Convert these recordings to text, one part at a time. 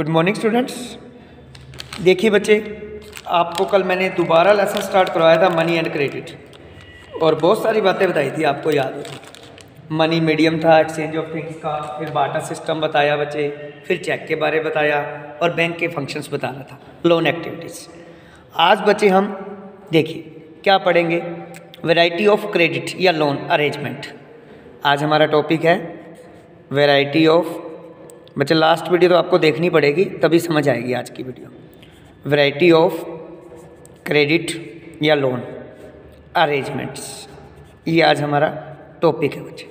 Good morning students. देखिए बच्चे, आपको कल मैंने दोबारा लेसन स्टार्ट करवाया था मनी एंड क्रेडिट, और बहुत सारी बातें बताई थी, आपको याद होगी। मनी मीडियम था, एक्सचेंज ऑफ थिंग्स का, फिर बाटा सिस्टम बताया बच्चे, फिर चेक के बारे बताया और बैंक के फंक्शंस बताना था, लोन एक्टिविटीज़। आज बच्चे हम देखिए क्या पढ़ेंगे, वैरायटी ऑफ क्रेडिट या लोन अरेंजमेंट। आज हमारा टॉपिक है वैरायटी ऑफ। बच्चे लास्ट वीडियो तो आपको देखनी पड़ेगी, तभी समझ आएगी आज की वीडियो। वैरायटी ऑफ क्रेडिट या लोन अरेंजमेंट्स, ये आज हमारा टॉपिक है बच्चे,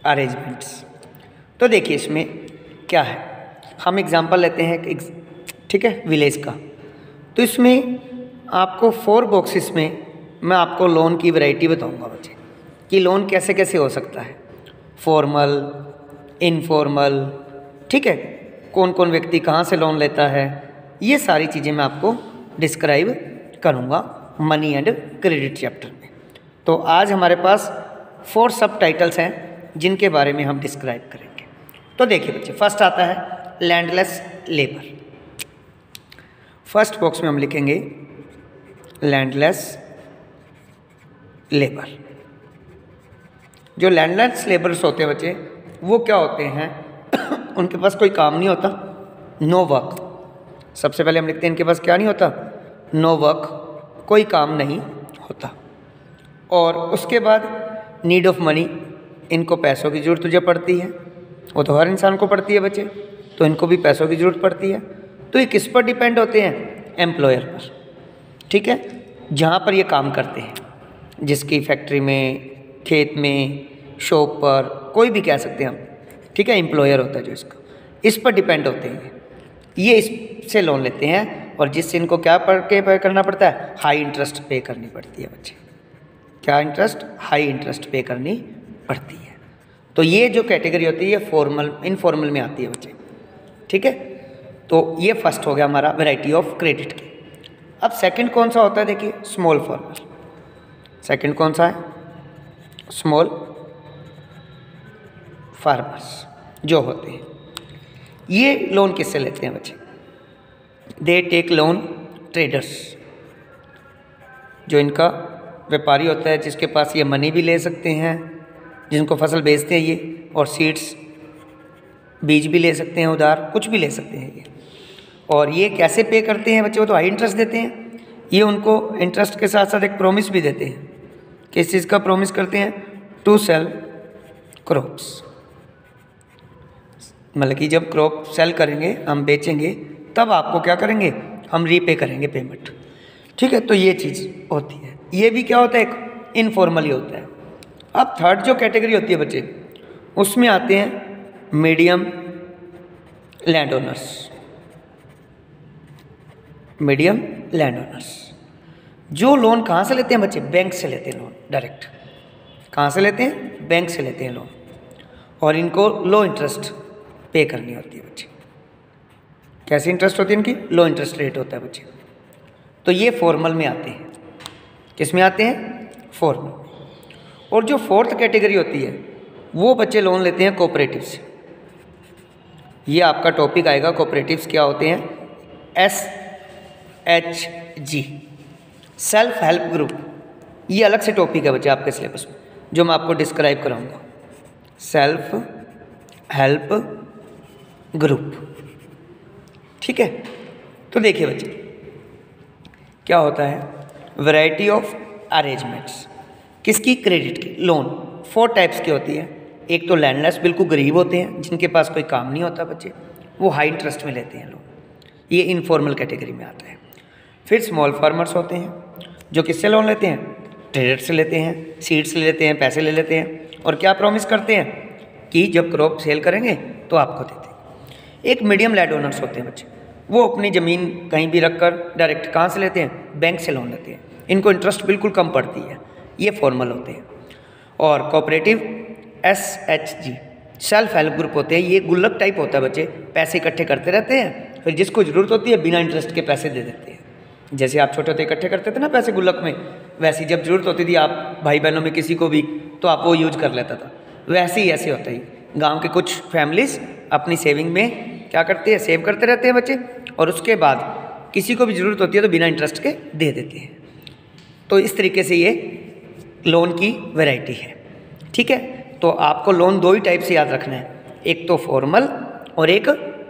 अरेंजमेंट्स। तो देखिए इसमें क्या है, हम एग्जांपल लेते हैं ठीक है, विलेज का। तो इसमें आपको 4 बॉक्सेस में मैं आपको लोन की वैरायटी बताऊंगा बच्चे, कि लोन कैसे कैसे हो सकता है, फॉर्मल, इनफॉर्मल, ठीक है, कौन कौन व्यक्ति कहाँ से लोन लेता है, ये सारी चीज़ें मैं आपको डिस्क्राइब करूँगा मनी एंड क्रेडिट चैप्टर में। तो आज हमारे पास 4 सब टाइटल्स हैं जिनके बारे में हम डिस्क्राइब करेंगे। तो देखिए बच्चे, फर्स्ट आता है लैंडलेस लेबर। फर्स्ट बॉक्स में हम लिखेंगे लैंडलेस लेबर। जो लैंडलेस लेबर्स होते हैं बच्चे, वो क्या होते हैं उनके पास कोई काम नहीं होता, नो वर्क। सबसे पहले हम लिखते हैं इनके पास क्या नहीं होता, नो वर्क, कोई काम नहीं होता। और उसके बाद नीड ऑफ मनी, इनको पैसों की ज़रूरत तुझे पड़ती है, वो तो हर इंसान को पड़ती है बच्चे, तो इनको भी पैसों की ज़रूरत पड़ती है। तो ये किस पर डिपेंड होते हैं, एम्प्लॉयर पर, ठीक है, जहाँ पर ये काम करते हैं, जिसकी फैक्ट्री में, खेत में, शॉप पर, कोई भी कह सकते हैं हम, ठीक है, एम्प्लॉयर होता है जो इसका, इस पर डिपेंड होते हैं ये इससे लोन लेते हैं। और जिससे इनको क्या पे करना पड़ता है, हाई इंटरेस्ट पे करनी पड़ती है बच्चे। क्या इंटरेस्ट, हाई इंटरेस्ट पे करनी पड़ती है। तो ये जो कैटेगरी होती है ये फॉर्मल इनफॉर्मल में आती है बच्चे, ठीक है। तो ये फर्स्ट हो गया हमारा वैरायटी ऑफ क्रेडिट की। अब सेकंड कौन सा होता है, देखिए स्मॉल फार्मर। सेकंड कौन सा है, स्मॉल फार्मर्स जो होते हैं, ये लोन किससे लेते हैं बच्चे, दे टेक लोन ट्रेडर्स। जो इनका व्यापारी होता है, जिसके पास ये मनी भी ले सकते हैं, जिनको फसल बेचते हैं ये, और सीड्स, बीज भी ले सकते हैं उधार, कुछ भी ले सकते हैं ये। और ये कैसे पे करते हैं बच्चे, वो तो हाई इंटरेस्ट देते हैं। ये उनको इंटरेस्ट के साथ साथ एक प्रॉमिस भी देते हैं। किस चीज़ का प्रॉमिस करते हैं, टू सेल क्रॉप्स। मतलब कि जब क्रॉप सेल करेंगे, हम बेचेंगे, तब आपको क्या करेंगे, हम रीपे करेंगे पेमेंट, ठीक है। तो ये चीज़ होती है, ये भी क्या होता है, एक इनफॉर्मली होता है। अब थर्ड जो कैटेगरी होती है बच्चे, उसमें आते हैं medium land owners. Medium land owners जो लोन कहाँ से लेते हैं बच्चे, बैंक से लेते हैं लोन डायरेक्ट। कहाँ से लेते हैं, बैंक से लेते हैं लोन, और इनको लो इंटरेस्ट पे करनी होती है बच्चे। कैसी इंटरेस्ट होती है इनकी, लो इंटरेस्ट रेट होता है बच्चे। तो ये फॉर्मल में आते हैं, किस में आते हैं, फॉर्मल। और जो फोर्थ कैटेगरी होती है, वो बच्चे लोन लेते हैं कोऑपरेटिव से। ये आपका टॉपिक आएगा, कोऑपरेटिव्स क्या होते हैं, SHG, सेल्फ हेल्प ग्रुप। ये अलग से टॉपिक है बच्चे आपके सिलेबस में, जो मैं आपको डिस्क्राइब कराऊंगा, सेल्फ हेल्प ग्रुप, ठीक है। तो देखिए बच्चे क्या होता है, वैरायटी ऑफ अरेंजमेंट्स, किसकी, क्रेडिट की, लोन 4 टाइप्स की होती है। एक तो लैंडलेस, बिल्कुल गरीब होते हैं, जिनके पास कोई काम नहीं होता बच्चे, वो हाई इंटरेस्ट में लेते हैं लोन, ये इनफॉर्मल कैटेगरी में आता है। फिर स्मॉल फार्मर्स होते हैं, जो किससे लोन लेते हैं, ट्रेडर से लेते हैं, सीड्स ले लेते हैं, पैसे ले लेते हैं, और क्या प्रॉमिस करते हैं कि जब क्रॉप सेल करेंगे तो आपको देते हैं। एक मीडियम लैंड ओनर्स होते हैं बच्चे, वो अपनी ज़मीन कहीं भी रखकर डायरेक्ट कहाँ से लेते हैं, बैंक से लोन लेते हैं, इनको इंटरेस्ट बिल्कुल कम पड़ती है, ये फॉर्मल होते हैं। और cooperative SHG, self help group होते हैं, ये गुल्लक टाइप होता है बच्चे, पैसे इकट्ठे करते रहते हैं, फिर जिसको ज़रूरत होती है बिना इंटरेस्ट के पैसे दे देते हैं। जैसे आप छोटे होते इकट्ठे करते थे ना पैसे गुल्लक में, वैसे जब जरूरत होती थी आप भाई बहनों में किसी को भी, तो आप वो यूज कर लेता था। वैसे ही ऐसे होता है, गांव के कुछ फैमिलीज अपनी सेविंग में क्या करते हैं, सेव करते रहते हैं बच्चे, और उसके बाद किसी को भी ज़रूरत होती है तो बिना इंटरेस्ट के दे देते हैं। तो इस तरीके से ये लोन की वैरायटी है। ठीक है, तो आपको लोन दो ही टाइप से याद रखना है, एक तो फॉर्मल और एक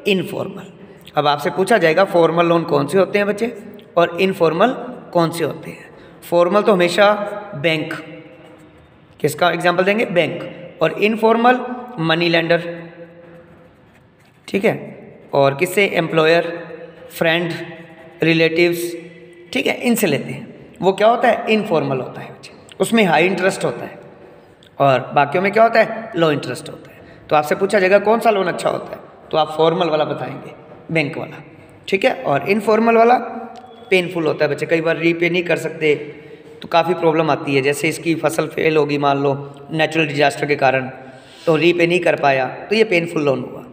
इनफॉर्मल। अब आपसे पूछा जाएगा फॉर्मल लोन कौन से होते हैं बच्चे और इनफॉर्मल कौन से होते हैं। फॉर्मल तो हमेशा बैंक, किसका एग्जाम्पल देंगे, बैंक, और इनफॉर्मल मनी लेंडर, ठीक है, और किससे, एम्प्लॉयर, फ्रेंड, रिलेटिव्स, ठीक है, इनसे लेते हैं। वो क्या होता है, इनफॉर्मल होता है बच्चे, उसमें हाई इंटरेस्ट होता है, और बाकियों में क्या होता है, लो इंटरेस्ट होता है। तो आपसे पूछा जाएगा कौन सा लोन अच्छा होता है, तो आप फॉर्मल वाला बताएंगे, बैंक वाला, ठीक है। और इनफॉर्मल वाला पेनफुल होता है बच्चे, कई बार रीपे नहीं कर सकते तो काफ़ी प्रॉब्लम आती है। जैसे इसकी फसल फेल होगी मान लो नेचुरल डिजास्टर के कारण, तो रीपे नहीं कर पाया, तो ये पेनफुल लोन हुआ।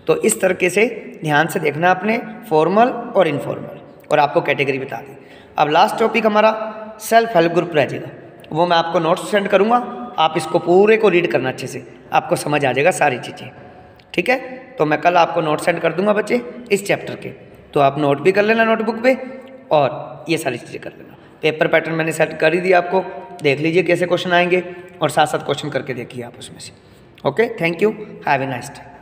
तो इस तरीके से ध्यान से देखना आपने फॉर्मल और इनफॉर्मल, और आपको कैटेगरी बता दी। अब लास्ट टॉपिक हमारा सेल्फ हेल्प ग्रुप रह जाएगा, वो मैं आपको नोट्स सेंड करूँगा, आप इसको पूरे को रीड करना अच्छे से, आपको समझ आ जाएगा सारी चीज़ें, ठीक है। तो मैं कल आपको नोट सेंड कर दूंगा बच्चे इस चैप्टर के, तो आप नोट भी कर लेना नोटबुक पे, और ये सारी चीज़ें कर लेना। पेपर पैटर्न मैंने सेट कर ही दिया आपको, देख लीजिए कैसे क्वेश्चन आएंगे, और साथ साथ क्वेश्चन करके देखिए आप उसमें से। Okay, thank you, have a nice day.